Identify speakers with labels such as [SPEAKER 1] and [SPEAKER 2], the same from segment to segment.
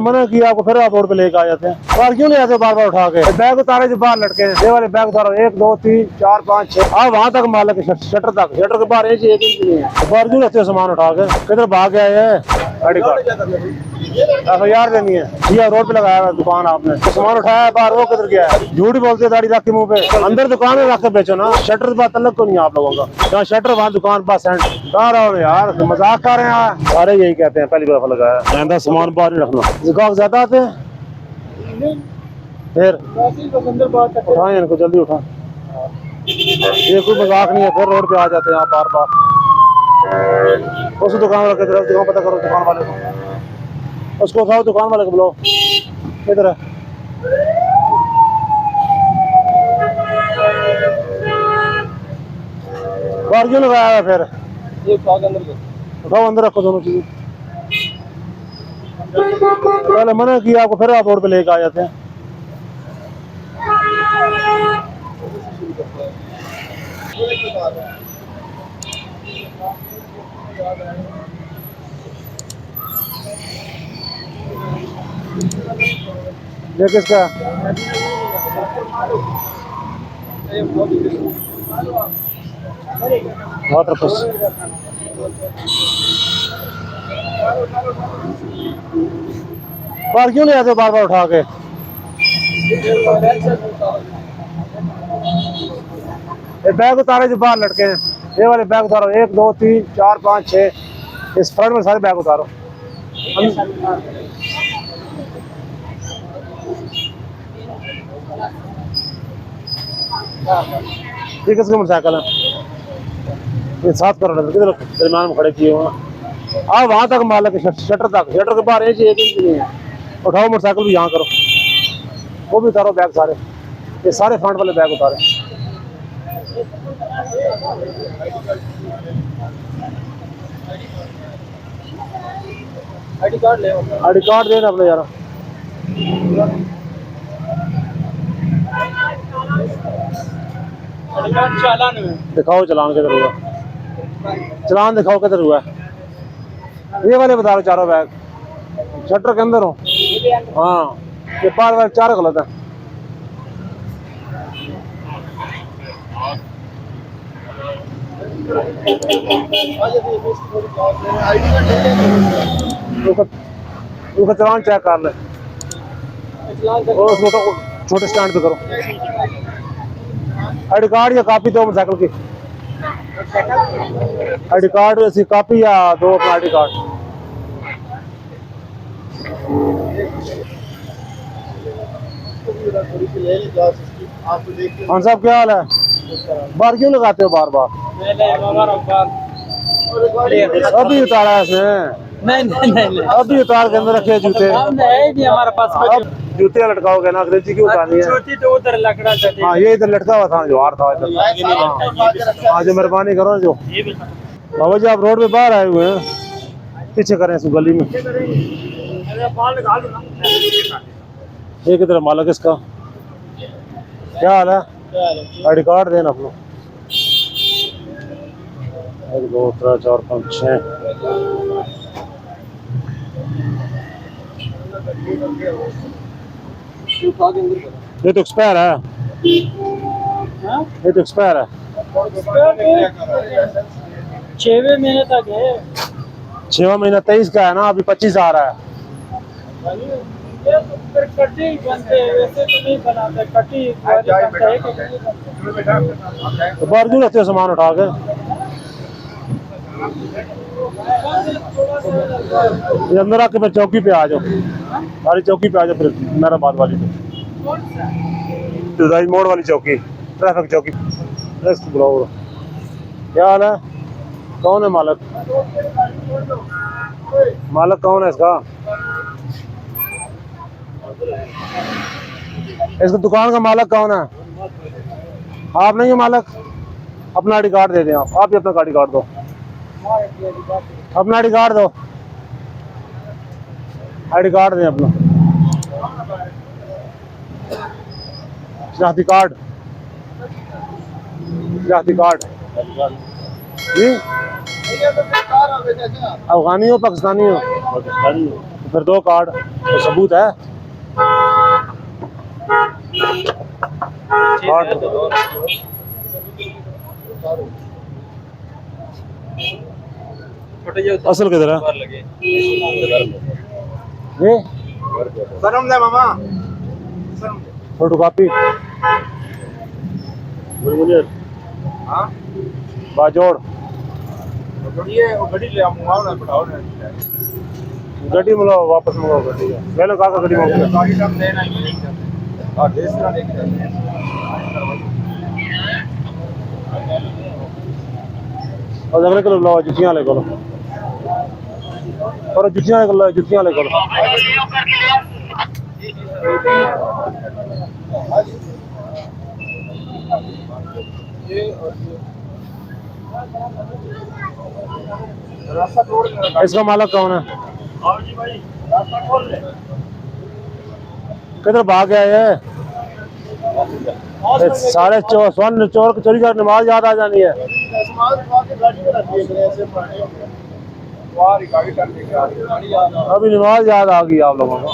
[SPEAKER 1] मना किया आपको, फिर आप रोड पे लेके आ जाते हैं। बाहर क्यों नहीं आते बार बार उठा के? बैग उतारे जो बाहर लटके, ये वाले बैग उतारो, 1 2 3 4 5 6 आप वहां तक माल के शटर तक, शटर के बाहर 1 इंच नहीं है। बाहर क्यों रखते हो सामान उठा के? किधर भाग गया है? गाड़ी FIR देनी है भैया, रोड पे लगाया है दुकान आपने, तो सामान उठाया है बाहर, वो किधर गया है? झूठ बोलते दाढ़ी रख के मुंह पे, अंदर दुकान में रख के बेचो ना। शटर बात अलग तो नहीं आप लोगों का, जहाँ शटर वहाँ दुकान पास सेंटर यार, मजाक कर रहे हैं सारे, यही कहते हैं पहली दफा लगाया। आइंदा सामान बाहर नहीं रखना। गाहक ज्यादा आते हैं फिर उठाए इनको, जल्दी उठा, ये कोई मजाक नहीं है। फिर रोड पे आ जाते हैं आप बार बार। उस दुकान वाले की तरफ, दुकान पता करो दुकान वाले को, उसको उठाओ, दुकान वाले को बुलाओ, किधर है? बाहर क्यों लगाया है फिर? उठाओ, अंदर रखो दोनों चीजें। पहले मना किया आपको, फिर आप रोड पे लेके आ जाते हैं। ये किसका? बहुत रखोस। बाहर क्यों नहीं आते बार बार उठा के? ये बैग उतारे जो बाहर लटके हैं, ये वाले बैग उतारो, 1 2 3 4 5 6 इस फ्रंट में सारे बैग उतारो। ये किसकी मोटरसाइकिल है? ये 7 करोड़ किधर दरम्यान में खड़े किए हुए हैं। आप वहां तक माल के शटर तक, शटर के बाहर 1 इंच नहीं है। उठाओ मोटरसाइकिल भी यहाँ करो, वो भी उतारो बैग सारे, ये सारे फ्रंट वाले बैग उतारे। आईडी कार्ड देना अपने यार। दिखाओ चलान किधर हुआ, चलान दिखाओ किधर हुआ। ये वाले बता रहे चारों बैग शटर के अंदर हो। हाँ, ये पार वाले 4 गलत है। उसका चलान चेक कर ले, उसको तो छोटे स्टैंड पे करो। आईडी कार्ड या कॉपी दो मोटरसाइकिल की, आईडी कार्ड ऐसी कॉपी या दो अपना आईडी कार्ड। हाँ साहब, क्या हाल है? बाहर क्यों लगाते हो बार बार? अभी उतारा है इसने? नहीं, अभी उतार के अंदर रखे जूते। नहीं हमारे पास अब जूते लटकाओगे ना, अंग्रेजी क्यों उतारनी है? तो उधर लटका। हाँ, ये इधर लटका हुआ था, जो हार था इधर। हाँ, जो मेहरबानी करो जो बाबा जी, आप रोड पे बाहर आए हुए हैं, पीछे करें इस गली में। ये किधर मालक इसका? क्या हाल है? आईडी कार्ड देना अपना। 1 2 3 4 5 6 ये तो एक्सपायर है। ये तो एक्सपायर है।
[SPEAKER 2] 6वें महीने तक है।
[SPEAKER 1] 6वां महीना 23 का है ना, अभी 25 आ रहा है।
[SPEAKER 2] कटी बनते वैसे तो नहीं बनाते, कटी
[SPEAKER 1] तो बाहर क्यों रखते हो सामान उठा के? ये अंदर आके मैं चौकी पे आ जाओ, सारी चौकी पे आ जाओ, फिर मेहराबाद वाली पे मोड़ वाली चौकी, ट्रैफिक चौकी बुलाओ। क्या हाल है? कौन है मालक? मालक कौन है इसका? इसका दुकान का मालक कौन है? आप नहीं हो मालक? अपना आईडी कार्ड दे दें आप ही अपना आईडी कार्ड दो, अपना आईडी कार्ड दो, आईडी कार्ड दें अपना, शनाख्ती कार्ड, शनाख्ती कार्ड जी। अफगानी हो पाकिस्तानी हो? फिर 2 कार्ड तो सबूत है। कार्ड असल किधर है ये फोटो कॉपी बाजोड़ गड्डी मिलो वापस मंगाओ गड्डी पहले कहा गड्डी मंगाओ और अगले को लो जुतियां ले लो और जुतियां ले लो इसका मालिक कौन है? किधर भाग गया ये? सारे स्वर्ण चोर चोरी कर नमाज याद आ जानी है। अभी नमाज याद आ गई आप लोगों को।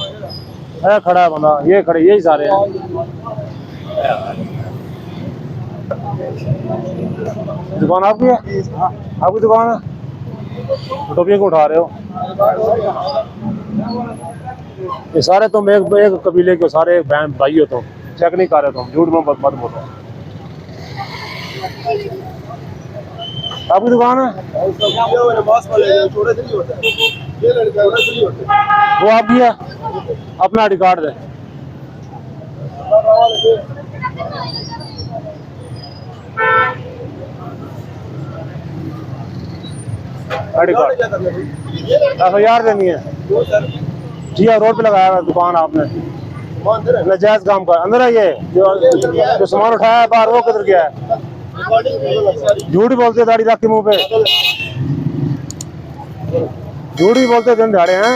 [SPEAKER 1] है खड़ा है बंदा, ये खड़े यही सारे हैं। दुकान आपकी है? आपकी दुकान है? टोपियों को उठा रहे हो ये सारे तुम एक कबीले के सारे एक बहन भाई हो तुम चेक नहीं कर रहे तुम झूठ में मत बोलो। आपकी दुकान है? वो आपकी है? अपना I D card they. I D card FIR देनी है जी। रोड पे लगाया हुआ दुकान आपने नजायज काम का। अंदर है ये जो सामान उठाया है बाहर, वो किधर गया है? झूठ ही बोलते दाढ़ी रख के मुंह पे, झूठ ही बोलते दिन दिहाड़े हैं।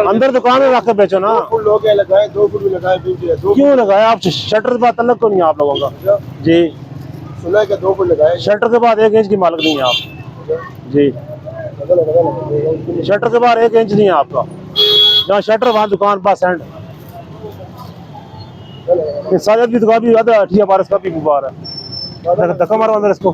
[SPEAKER 1] अंदर दुकान में रख के बेचो ना।
[SPEAKER 3] 2 फुट लगाए 2 फुट भी लगाए
[SPEAKER 1] क्यों लगाए आप? शटर के बाद तलक तो नहीं आप लोगों का जी।
[SPEAKER 3] सुना के 2 फुट लगाए
[SPEAKER 1] शटर के बाद 1 इंच की मालिक नहीं है आप जी। शटर के बाद 1 इंच नहीं है आपका। जहाँ शटर वहाँ दुकान पास एंड। साजद की दुकान भी अठिया बारस का भी गुब्बार है। धक्का मारो अंदर इसको।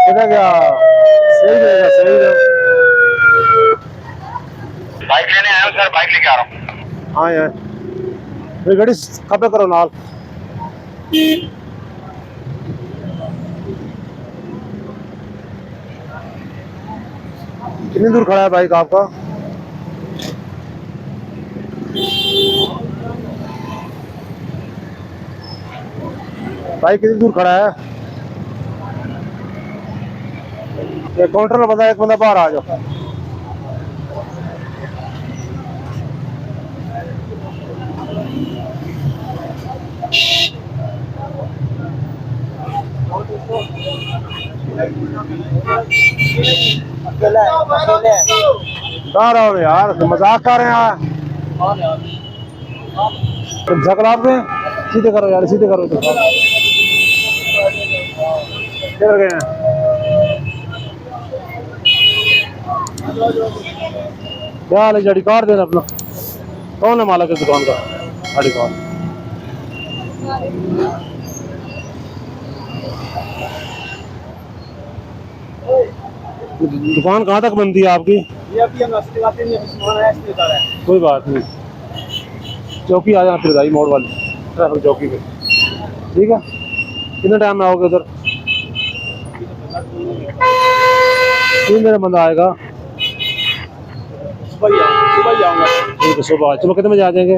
[SPEAKER 1] किधर गया? सही रहेगा, सही रहेगा।
[SPEAKER 4] बाइक लेने आया हूँ सर, बाइक लेके आ रहा हूँ।
[SPEAKER 1] हाँ यार मेरी गाड़ी खपे करो नाल। कितनी दूर खड़ा है बाइक आपका? बाइक कितनी दूर खड़ा है? एक काउंटर में बंदा, एक बंदा बाहर आ जाओ। कहाँ रहो यार, मजाक कर रहे हैं। तुम झगड़ा आपने सीधे करो यार, सीधे करो। तो किधर गए हैं? क्या हाल है? जड़ी कार्ड देना अपना। कौन है मालिक दुकान का? I D card. दुकान कहाँ तक बनती है आपकी?
[SPEAKER 2] ये अभी हम असली बातें नहीं सामान है इसलिए बता रहा है।
[SPEAKER 1] कोई बात नहीं, चौकी आ जाना फिर दाई मोड़ वाली ट्रैफिक चौकी पे। ठीक है, कितने टाइम में आओगे उधर? 3 मेरा बंदा आएगा।
[SPEAKER 2] सुबह ही आऊँगा।
[SPEAKER 1] ठीक है, सुबह। चलो कितने बजे आ जाएंगे?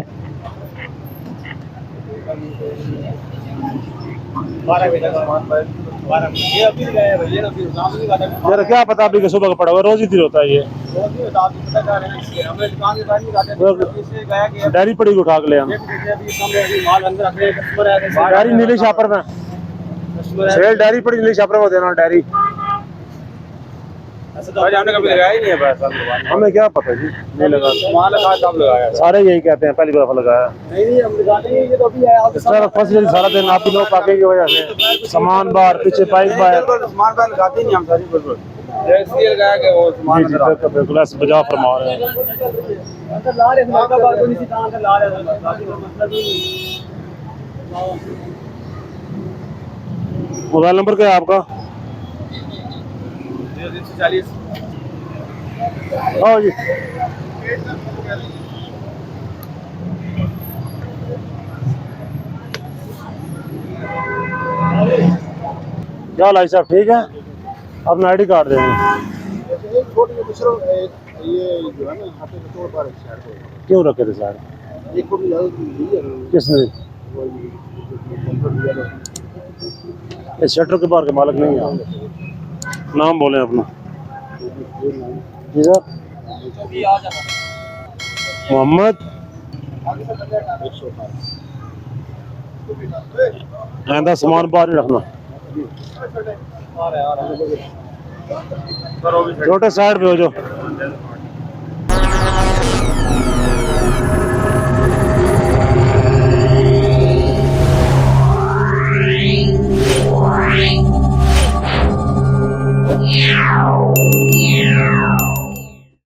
[SPEAKER 2] 12 बजे तक सामान पर 12 बजे। ये अभी गए हैं भैया, अभी नाम नहीं पता।
[SPEAKER 1] मेरा क्या पता अभी कि सुबह का पड़ा हुआ रोज ही दिन होता है ये।
[SPEAKER 2] रोज नहीं होता, आपको पता क्या है इसलिए हमें दुकान के बाहर नहीं जाते। इससे गया कि
[SPEAKER 1] डायरी पड़ी को उठा के ले हम।
[SPEAKER 2] अभी कमरे अभी माल अंदर रखने कस्टमर आए थे।
[SPEAKER 1] डायरी नीले छापर में
[SPEAKER 2] कस्टमर
[SPEAKER 1] सेल डायरी पड़ी नीले छापर में देना डायरी।
[SPEAKER 2] भाई हमने कभी लगाया ही नहीं है पैसा दुकान
[SPEAKER 1] हमें क्या पता जी, नहीं लगा।
[SPEAKER 2] वहाँ लगा कब लगाया
[SPEAKER 1] सारे यही कहते हैं, पहली दफा लगाया।
[SPEAKER 2] नहीं हम लगाते नहीं, ये तो अभी आया
[SPEAKER 1] सर फंस सारा दिन आप ही लोग पाके की वजह से सामान बाहर, पीछे पाइप बाहर।
[SPEAKER 2] सामान पर लगाते ही नहीं हम, सारी बिल्कुल इसलिए लगाया कि वो सामान
[SPEAKER 1] जी जी,
[SPEAKER 2] अंदर आ
[SPEAKER 1] बिल्कुल बिल्कुल ऐसे बजा फरमा रहे हैं।
[SPEAKER 2] अंदर ला रहे हैं का बात नहीं सी कहां से ला रहे हैं, बाकी तो मतलब ही
[SPEAKER 1] मोबाइल नंबर क्या है आपका?
[SPEAKER 2] 40
[SPEAKER 1] आओ जी। क्या लाइक साहब ठीक है, अपना आईडी कार्ड देंगे।
[SPEAKER 3] एक फुट में दूसरा ये जो है ना यहाँ पे तोड़ पा रहे हैं शहर को।
[SPEAKER 1] क्यों रखे थे सारे?
[SPEAKER 3] 1 फुट में ज़्यादा ली है
[SPEAKER 1] किसने?
[SPEAKER 3] वो कंट्रोल लिया था।
[SPEAKER 1] इस शटर के बाहर के मालिक नहीं है। नाम बोलें अपना। जी सर, मोहम्मद। आइंदा सामान बाहर ही रखना, छोटे साइड पे हो जाओ।